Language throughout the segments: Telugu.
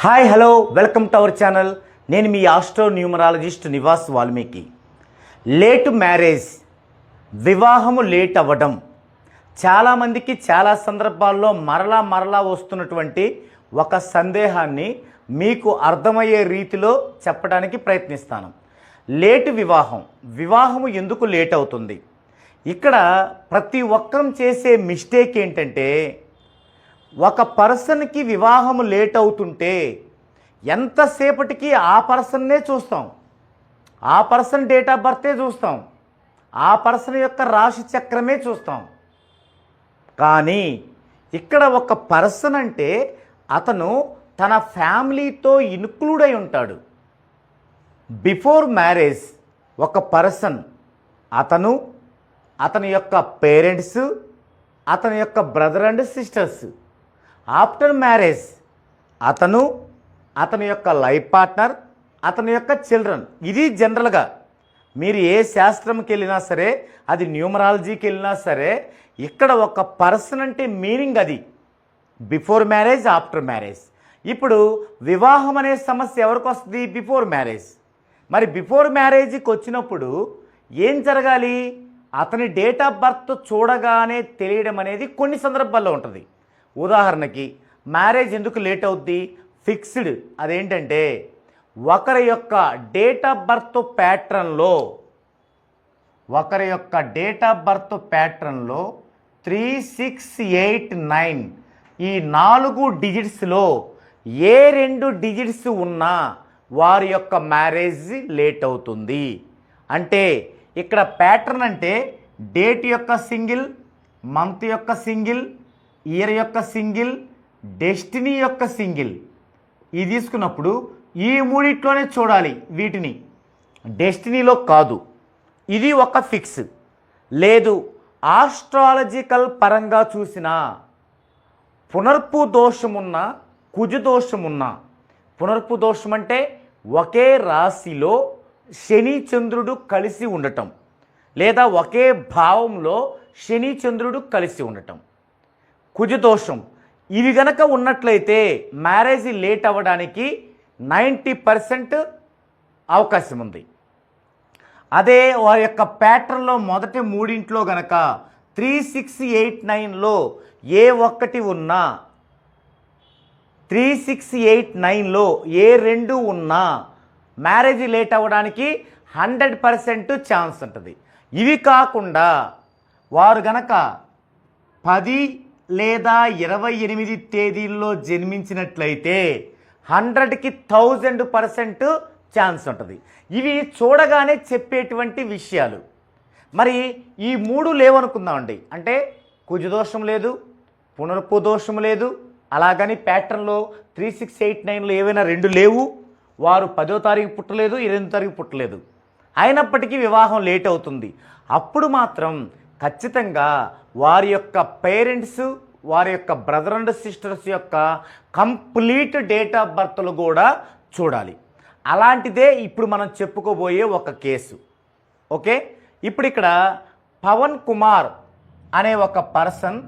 Hi hello welcome to our channel. నేను మీ astro numerologist Nivas Valmiki. Late marriage, వివాహము లేట్ అవ్వడం చాలామందికి చాలా సందర్భాల్లో మరలా వస్తున్నటువంటి ఒక సందేహాన్ని మీకు అర్థమయ్యే రీతిలో చెప్పడానికి ప్రయత్నిస్తాను. లేట్ వివాహము ఎందుకు లేట్ అవుతుంది? ఇక్కడ ప్రతి ఒక్కరం చేసే మిస్టేక్ ఏంటంటే, ఒక పర్సన్కి వివాహము లేట్ అవుతుంటే ఎంతసేపటికి ఆ పర్సన్నే చూస్తాం, ఆ పర్సన్ డేట్ ఆఫ్ బర్తే చూస్తాం, ఆ పర్సన్ యొక్క రాశి చక్రమే చూస్తాం. కానీ ఇక్కడ ఒక పర్సన్ అంటే అతను తన ఫ్యామిలీతో ఇన్క్లూడ్ అయి ఉంటాడు. బిఫోర్ మ్యారేజ్ ఒక పర్సన్ అతని యొక్క పేరెంట్స్, అతని యొక్క brother and sisters. After marriage అతని యొక్క లైఫ్ పార్ట్నర్, అతని యొక్క చిల్డ్రన్. ఇది జనరల్గా మీరు ఏ శాస్త్రంకి వెళ్ళినా సరే, అది న్యూమరాలజీకి వెళ్ళినా సరే, ఇక్కడ ఒక పర్సన్ అంటే మీనింగ్ అది బిఫోర్ మ్యారేజ్, ఆఫ్టర్ మ్యారేజ్. ఇప్పుడు వివాహం అనే సమస్య ఎవరికి వస్తుంది? Before marriage. మరి బిఫోర్ మ్యారేజ్కి వచ్చినప్పుడు ఏం జరగాలి? అతని డేట్ ఆఫ్ బర్త్ చూడగానే తెలియడం అనేది కొన్ని సందర్భాల్లో ఉంటుంది. ఉదాహరణకి మ్యారేజ్ ఎందుకు లేట్ అవుద్ది? ఫిక్స్డ్. అదేంటంటే ఒకరి యొక్క డేట్ ఆఫ్ బర్త్ ప్యాటర్న్లో 3689 ఈ 4 డిజిట్స్లో ఏ 2 డిజిట్స్ ఉన్నా వారి యొక్క మ్యారేజ్ లేట్ అవుతుంది. అంటే ఇక్కడ ప్యాటర్న్ అంటే డేట్ యొక్క సింగిల్, మంత్ యొక్క సింగిల్, ఇయర్ యొక్క సింగిల్, డెస్టినీ యొక్క సింగిల్. ఇది తీసుకున్నప్పుడు ఈ మూడిట్లోనే చూడాలి వీటిని, డెస్టినీలో కాదు. ఇది ఒక ఫిక్స్. లేదు ఆస్ట్రాలజికల్ పరంగా చూసినా పునర్పు దోషమున్న, కుజ దోషమున్న. పునర్పు దోషం అంటే ఒకే రాశిలో శని చంద్రుడు కలిసి ఉండటం, లేదా ఒకే భావంలో శని చంద్రుడు కలిసి ఉండటం, కుజదోషం. ఇవి గనక ఉన్నట్లయితే మ్యారేజ్ లేట్ అవ్వడానికి 90% అవకాశం ఉంది. అదే వారి యొక్క ప్యాటర్న్లో మొదటి మూడింట్లో గనక 3689లో ఏ ఒక్కటి ఉన్నా, 3689లో ఏ 2 ఉన్నా మ్యారేజ్ లేట్ అవ్వడానికి 100% ఛాన్స్ ఉంటుంది. ఇవి కాకుండా వారు గనక 10 లేదా 28 తేదీల్లో జన్మించినట్లయితే 100కి 1000% ఛాన్స్ ఉంటుంది. ఇవి చూడగానే చెప్పేటువంటి విషయాలు. మరి ఈ 3 లేవనుకుందామండి. అంటే కుజదోషం లేదు, పునర్పు దోషం లేదు, అలాగని ప్యాటర్న్లో 3689లో ఏవైనా 2 లేవు, వారు 10వ తారీఖు పుట్టలేదు, 28వ తారీఖు పుట్టలేదు, అయినప్పటికీ వివాహం లేట్ అవుతుంది. అప్పుడు మాత్రం ఖచ్చితంగా వారి యొక్క పేరెంట్స్, వారి యొక్క బ్రదర్ అండ్ సిస్టర్స్ యొక్క కంప్లీట్ డేట్ ఆఫ్ బర్త్లు కూడా చూడాలి. అలాంటిదే ఇప్పుడు మనం చెప్పుకోబోయే ఒక కేసు. ఓకే, ఇప్పుడు ఇక్కడ పవన్ కుమార్ అనే ఒక పర్సన్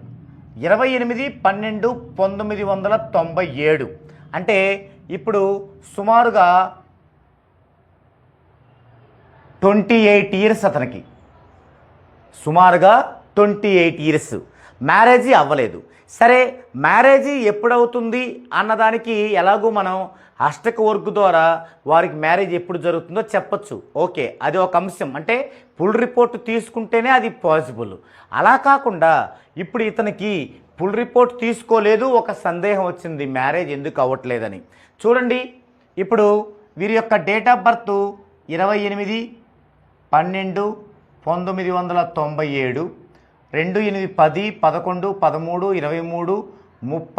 28/12/1997 అంటే ఇప్పుడు సుమారుగా 28 ఇయర్స్. అతనికి సుమారుగా 28 ఇయర్స్. మ్యారేజీ అవ్వలేదు. సరే, మ్యారేజీ ఎప్పుడవుతుంది అన్నదానికి ఎలాగో మనం అష్టక వర్క్ ద్వారా వారికి మ్యారేజ్ ఎప్పుడు జరుగుతుందో చెప్పచ్చు. ఓకే, అది ఒక అంశం. అంటే ఫుల్ రిపోర్ట్ తీసుకుంటేనే అది పాసిబుల్. అలా కాకుండా ఇప్పుడు ఇతనికి ఫుల్ రిపోర్ట్ తీసుకోలేదు, ఒక సందేహం వచ్చింది మ్యారేజ్ ఎందుకు అవ్వట్లేదని. చూడండి, ఇప్పుడు వీరి యొక్క డేట్ ఆఫ్ బర్త్ 28/12/1997, 2, 8, 10, 11, 13, 23, 39, 1,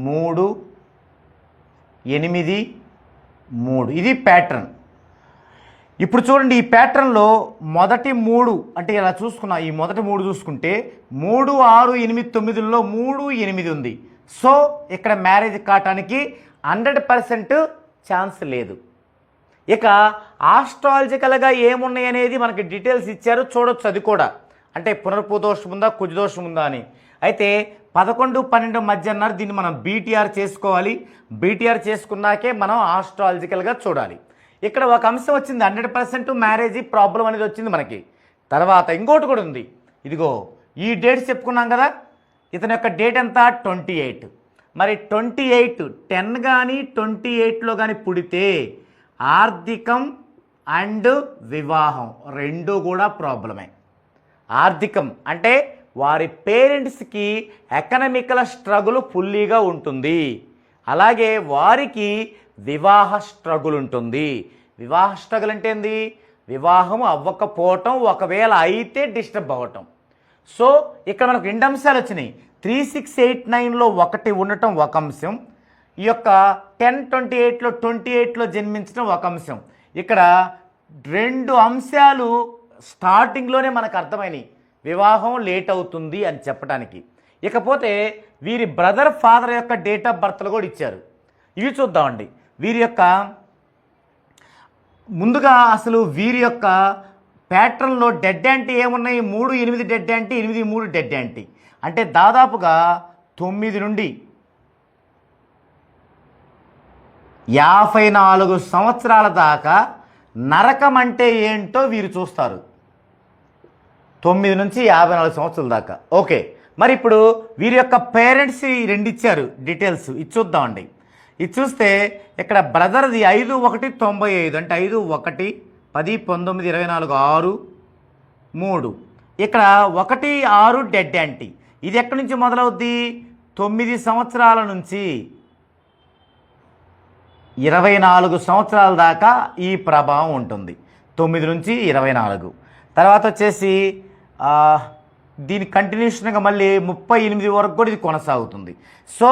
3, 8, 3. ఇది ప్యాటర్న్. ఇప్పుడు చూడండి, ఈ ప్యాటర్న్లో మొదటి 3 అంటే ఇలా చూసుకున్నా, ఈ మొదటి 3 చూసుకుంటే 3, 6, 8, 9లో 3, 8 ఉంది. సో ఇక్కడ మ్యారేజ్ కావటానికి 100% ఛాన్స్ లేదు. ఇక ఆస్ట్రాలజికల్గా ఏమున్నాయి అనేది మనకి డీటెయిల్స్ ఇచ్చారు, చూడొచ్చు. అది కూడా అంటే పునర్పు దోషం ఉందా, కుజదోషం ఉందా అని. అయితే 11, 12 మధ్య అన్నారు. దీన్ని మనం బీటీఆర్ చేసుకోవాలి. బీటీఆర్ చేసుకున్నాకే మనం ఆస్ట్రాలజికల్గా చూడాలి. ఇక్కడ ఒక అంశం వచ్చింది, 100% మ్యారేజ్ ప్రాబ్లం అనేది వచ్చింది మనకి. తర్వాత ఇంకోటి కూడా ఉంది. ఇదిగో ఈ డేట్స్ చెప్పుకున్నాం కదా. ఇతని యొక్క డేట్ ఎంత? 28. మరి 28 10 కానీ 28లో కానీ పుడితే ఆర్థికం అండ్ వివాహం రెండు కూడా ప్రాబ్లమే. ఆర్థికం అంటే వారి పేరెంట్స్కి ఎకనామికల్ స్ట్రగుల్ ఫుల్లీగా ఉంటుంది. అలాగే వారికి వివాహ స్ట్రగుల్ ఉంటుంది. వివాహ స్ట్రగుల్ అంటే ఏంది? వివాహం అవ్వకపోవటం, ఒకవేళ అయితే డిస్టర్బ్ అవ్వటం. సో ఇక్కడ మనకు 2 అంశాలు వచ్చినాయి. 3, 6, 8, 9లో 1 ఉండటం ఒక అంశం. ఈ యొక్క 10, 28లో 28లో జన్మించడం ఒక అంశం. ఇక్కడ 2 అంశాలు స్టార్టింగ్లోనే మనకు అర్థమైనవి, వివాహం లేట్ అవుతుంది అని చెప్పడానికి. ఇకపోతే వీరి బ్రదర్ ఫాదర్ యొక్క డేట్ ఆఫ్ బర్త్లు కూడా ఇచ్చారు. ఇవి చూద్దామండి. వీరి యొక్క ముందుగా అసలు వీరి యొక్క ప్యాటర్న్లో డెడ్ యాంటీ ఏమున్నాయి? 3, 8 డెడ్ యాంటీ, 8, 3 డెడ్ యాంటీ. అంటే దాదాపుగా 9 నుండి 54 సంవత్సరాల దాకా నరకం అంటే ఏంటో వీరు చూస్తారు. 9 నుంచి 54 సంవత్సరాల దాకా. ఓకే, మరి ఇప్పుడు వీరి యొక్క పేరెంట్స్ 2 ఇచ్చారు డీటెయిల్స్. ఇది చూద్దామండి. ఇది చూస్తే ఇక్కడ బ్రదర్ది 5, 1, 95 అంటే 5, 1, 10, 19, 24, 6, 3. ఇక్కడ 1, 6 డెడ్ యాంటీ. ఇది ఎక్కడి నుంచి మొదలవుద్ది? 9 సంవత్సరాల నుంచి 24 సంవత్సరాల దాకా ఈ ప్రభావం ఉంటుంది. 9 నుంచి 24. తర్వాత వచ్చేసి దీని కంటిన్యూషన్గా మళ్ళీ 38 వరకు కూడా ఇది కొనసాగుతుంది. సో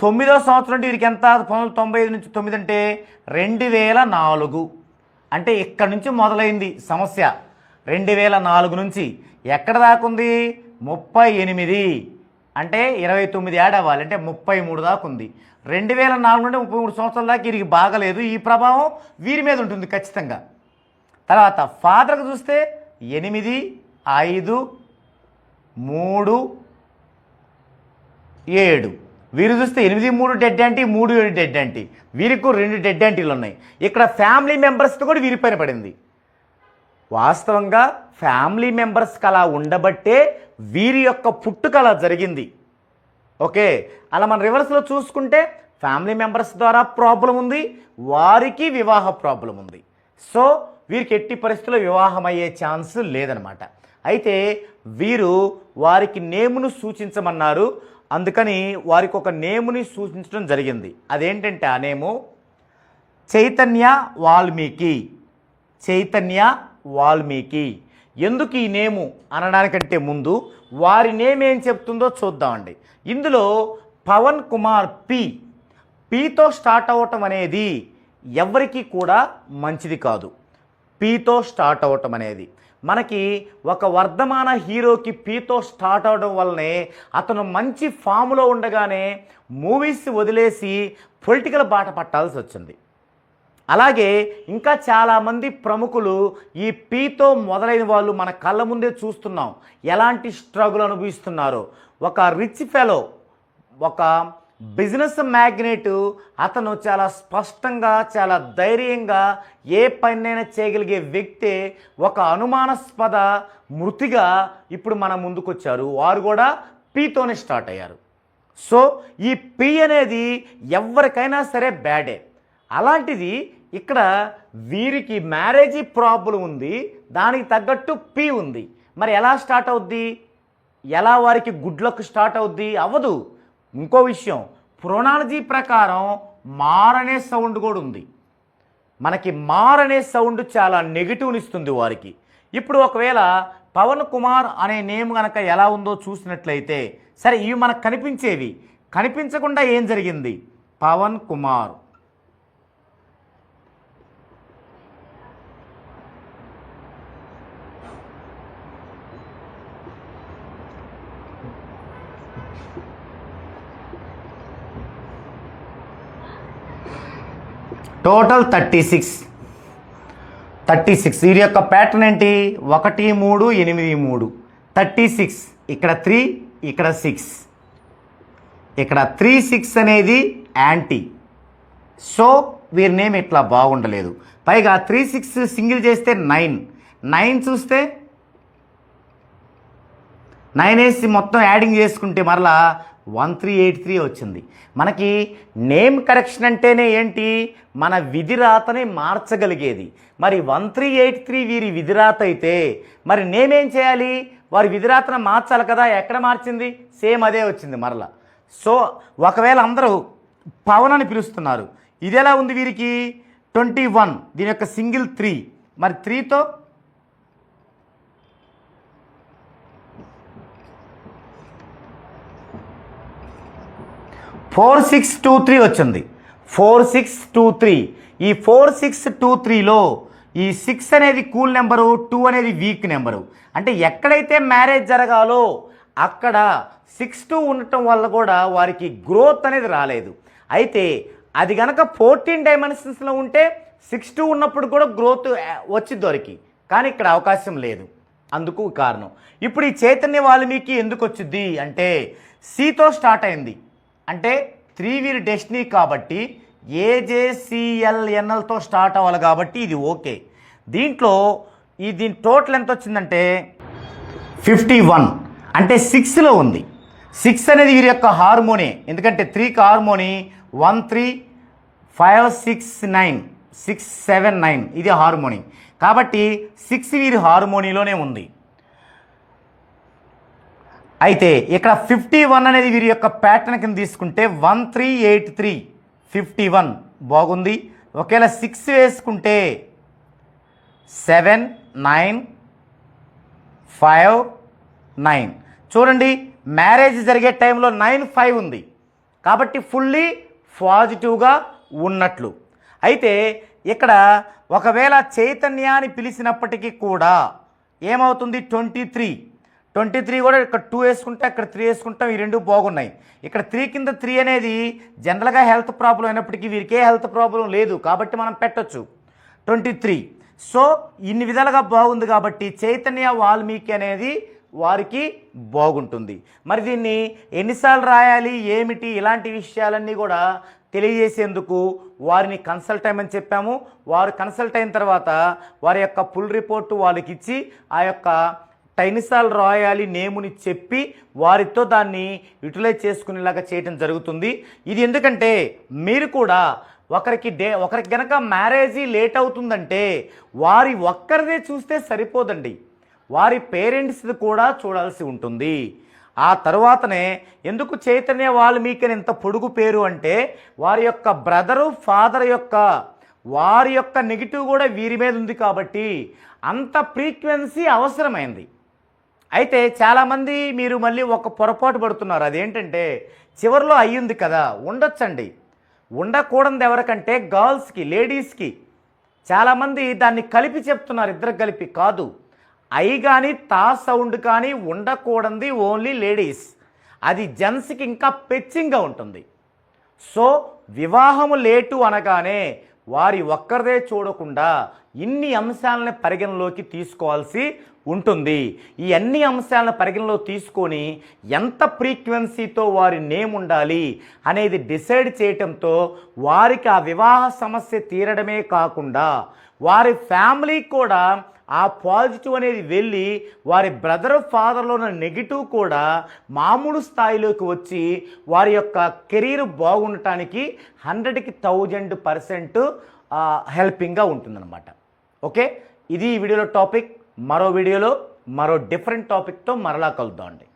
9వ సంవత్సరం అంటే వీరికి ఎంత? 1995 నుంచి 9 అంటే 2004. అంటే ఇక్కడ నుంచి మొదలైంది సమస్య. 2004 నుంచి ఎక్కడ దాకా ఉంది? 38 అంటే 29 యాడ్ అవ్వాలి, అంటే 33 దాకా ఉంది. 2004 నుండి 33 సంవత్సరాల దాకా వీరికి బాగలేదు. ఈ ప్రభావం వీరి మీద ఉంటుంది ఖచ్చితంగా. తర్వాత ఫాదర్కి చూస్తే 8, 5, 3, 7. వీరు చూస్తే 8, 3 డెడ్ యాంటీ, 3, 7 డెడ్ యాంటీ. వీరికి 2 డెడ్ యాంటీలు ఉన్నాయి. ఇక్కడ ఫ్యామిలీ మెంబర్స్తో కూడా వీరిపైన పడింది. వాస్తవంగా ఫ్యామిలీ మెంబర్స్కి అలా ఉండబట్టే వీరి యొక్క పుట్టుక అలా జరిగింది. ఓకే, అలా మన రివర్స్లో చూసుకుంటే ఫ్యామిలీ మెంబర్స్ ద్వారా ప్రాబ్లం ఉంది, వారికి వివాహ ప్రాబ్లం ఉంది. సో వీరికి ఎట్టి పరిస్థితుల్లో వివాహం అయ్యే ఛాన్స్ లేదనమాట. అయితే వీరు వారికి నేమును సూచించమన్నారు. అందుకని వారికి ఒక నేముని సూచించడం జరిగింది. అదేంటంటే ఆ నేము చైతన్య వాల్మీకి. చైతన్య వాల్మీకి. ఎందుకు ఈ నేము అనడానికంటే ముందు వారి నేమ్ ఏం చెప్తుందో చూద్దామండి. ఇందులో పవన్ కుమార్ పీతో స్టార్ట్ అవ్వటం అనేది ఎవరికి కూడా మంచిది కాదు. పీతో స్టార్ట్ అవ్వటం అనేది మనకి ఒక వర్ధమాన హీరోకి పీతో స్టార్ట్ అవడం వల్లనే అతను మంచి ఫామ్లో ఉండగానే మూవీస్ వదిలేసి పొలిటికల్ బాట పట్టాల్సి వచ్చింది. అలాగే ఇంకా చాలామంది ప్రముఖులు ఈ పీతో మొదలైన వాళ్ళు మన కళ్ళ ముందే చూస్తున్నాం ఎలాంటి స్ట్రగుల్ అనుభవిస్తున్నారో. ఒక రిచ్ ఫెలో, ఒక బిజినెస్ మ్యాగ్నెట్, అతను చాలా స్పష్టంగా చాలా ధైర్యంగా ఏ పనైనా చేయగలిగే వ్యక్తే ఒక అనుమానాస్పద మృతిగా ఇప్పుడు మన ముందుకొచ్చారు. వారు కూడా పీతోనే స్టార్ట్ అయ్యారు. సో ఈ పీ అనేది ఎవరికైనా సరే బ్యాడే. అలాంటిది ఇక్కడ వీరికి మ్యారేజీ ప్రాబ్లం ఉంది, దానికి తగ్గట్టు పీ ఉంది. మరి ఎలా స్టార్ట్ అవుద్ది? ఎలా వారికి గుడ్ లక్ స్టార్ట్ అవుద్ది? అవ్వదు. ఇంకో విషయం, ప్రొనాలజీ ప్రకారం మార్ అనే సౌండ్ కూడా ఉంది. మనకి మార్ అనే సౌండ్ చాలా నెగిటివ్ని ఇస్తుంది వారికి. ఇప్పుడు ఒకవేళ పవన్ కుమార్ అనే నేమ్ కనుక ఎలా ఉందో చూసినట్లయితే, సరే ఇవి మనకు కనిపించేవి, కనిపించకుండా ఏం జరిగింది? పవన్ కుమార్, టోటల్ 36. వీరి యొక్క ప్యాటర్న్ ఏంటి? 1, 3, 8, 3, 36. ఇక్కడ 3, ఇక్కడ 6. ఇక్కడ 3 6 అనేది యాంటీ. సో వీరి నేమ్ ఇట్లా బాగుండలేదు. పైగా 3 6 సింగిల్ చేస్తే 9 9 చూస్తే 9 వేసి మొత్తం యాడింగ్ చేసుకుంటే మరలా 1383 వచ్చింది. మనకి నేమ్ కరెక్షన్ అంటేనే ఏంటి, మన విధిరాతని మార్చగలిగేది. మరి 1383 వీరి విధిరాత అయితే మరి నేమ్ ఏం చేయాలి, వారి విధిరాతను మార్చాలి కదా. ఎక్కడ మార్చింది, సేమ్ అదే వచ్చింది మరలా. సో ఒకవేళ అందరూ పవన్ అని పిలుస్తున్నారు, ఇది ఎలా ఉంది వీరికి 21, దీని యొక్క సింగిల్ 3, మరి 3తో 4623 వచ్చింది. 4623. ఈ 4623లో ఈ 6 అనేది కూల్ నెంబరు, 2 అనేది వీక్ నెంబరు. అంటే ఎక్కడైతే మ్యారేజ్ జరగాలో అక్కడ 6 ఉండటం వల్ల కూడా వారికి గ్రోత్ అనేది రాలేదు. అయితే అది కనుక 14 డైమెన్షన్స్లో ఉంటే 6 ఉన్నప్పుడు కూడా గ్రోత్ వచ్చి దొరికి, కానీ ఇక్కడ అవకాశం లేదు. అందుకు కారణం ఇప్పుడు ఈ చైతన్య వాల్మీకి ఎందుకు వచ్చింది అంటే సితో స్టార్ట్ అయింది. అంటే 3 వీరి డెస్టినీ కాబట్టి AJCLNLతో స్టార్ట్ అవ్వాలి కాబట్టి ఇది ఓకే. దీంట్లో దీని టోటల్ ఎంత వచ్చిందంటే 51, అంటే 6లో ఉంది. 6 అనేది వీరి యొక్క హార్మోని, ఎందుకంటే 3కి హార్మోని 1 3 5 6 9 6 7 9 ఇది హార్మోని కాబట్టి 6 వీరి హార్మోనీలోనే ఉంది. అయితే ఇక్కడ 51 అనేది వీరి యొక్క ప్యాటర్న్ కింద తీసుకుంటే 1383 51 బాగుంది. ఒకవేళ 6 వేసుకుంటే 7 9 5 9. చూడండి మ్యారేజ్ జరిగే టైంలో 9 5 ఉంది కాబట్టి ఫుల్లీ పాజిటివ్గా ఉన్నట్లు. అయితే ఇక్కడ ఒకవేళ చైతన్యాన్ని పిలిచినప్పటికీ కూడా ఏమవుతుంది 23 కూడా ఇక్కడ 2 వేసుకుంటే అక్కడ 3 వేసుకుంటాం, ఈ రెండు బాగున్నాయి. ఇక్కడ 3 కింద 3 అనేది జనరల్గా హెల్త్ ప్రాబ్లం అయినప్పటికీ వీరికే హెల్త్ ప్రాబ్లం లేదు కాబట్టి మనం పెట్టచ్చు 23. సో ఇన్ని విధాలుగా బాగుంది కాబట్టి చైతన్య వాల్మీకి అనేది వారికి బాగుంటుంది. మరి దీన్ని ఎన్నిసార్లు రాయాలి ఏమిటి ఇలాంటి విషయాలన్నీ కూడా తెలియజేసేందుకు వారిని కన్సల్ట్ అయ్యమని చెప్పాము. వారు కన్సల్ట్ అయిన తర్వాత వారి యొక్క ఫుల్ రిపోర్టు వాళ్ళకి ఇచ్చి ఆ యొక్క ఎన్నిసార్లు రాయాలి నేముని చెప్పి వారితో దాన్ని యూటిలైజ్ చేసుకునేలాగా చేయడం జరుగుతుంది. ఇది ఎందుకంటే మీరు కూడా ఒకరికి గనక మ్యారేజీ లేట్ అవుతుందంటే వారి ఒక్కరిదే చూస్తే సరిపోదండి, వారి పేరెంట్స్ది కూడా చూడాల్సి ఉంటుంది. ఆ తర్వాతనే ఎందుకు చైతన్య వాల్మీకి ఇంత పొడుగు పేరు అంటే వారి యొక్క బ్రదరు ఫాదర్ యొక్క వారి యొక్క నెగిటివ్ కూడా వీరి మీద ఉంది కాబట్టి అంత ఫ్రీక్వెన్సీ అవసరమైంది. అయితే చాలామంది మీరు మళ్ళీ ఒక పొరపాటు పడుతున్నారు, అదేంటంటే చివరిలో అయ్యింది కదా ఉండొచ్చండి. ఉండకూడదు ఎవరికంటే గర్ల్స్కి లేడీస్కి. చాలామంది దాన్ని కలిపి చెప్తున్నారు, ఇద్దరు కలిపి కాదు. ఐ కానీ తా సౌండ్ కానీ ఉండకూడదు ఓన్లీ లేడీస్, అది జెంట్స్కి ఇంకా పెచ్చింగ్గా ఉంటుంది. సో వివాహము లేటు అనగానే వారి ఒక్కరిదే చూడకుండా ఇన్ని అంశాలను పరిగణలోకి తీసుకోవాల్సి ఉంటుంది. ఈ అన్ని అంశాలను పరిగణలో తీసుకొని ఎంత ఫ్రీక్వెన్సీతో వారి నేమ్ ఉండాలి అనేది డిసైడ్ చేయటంతో వారికి ఆ వివాహ సమస్య తీరడమే కాకుండా వారి ఫ్యామిలీకి కూడా ఆ పాజిటివ్ అనేది వెళ్ళి వారి బ్రదర్ ఫాదర్లో ఉన్న నెగిటివ్ కూడా మామూలు స్థాయిలోకి వచ్చి వారి యొక్క కెరీర్ బాగుండటానికి 100కి 1000% హెల్పింగ్గా ఉంటుందన్నమాట. ఓకే, ఇది ఈ వీడియోలో టాపిక్. మరో వీడియోలో మరో డిఫరెంట్ టాపిక్తో మరలా కలుద్దామండి.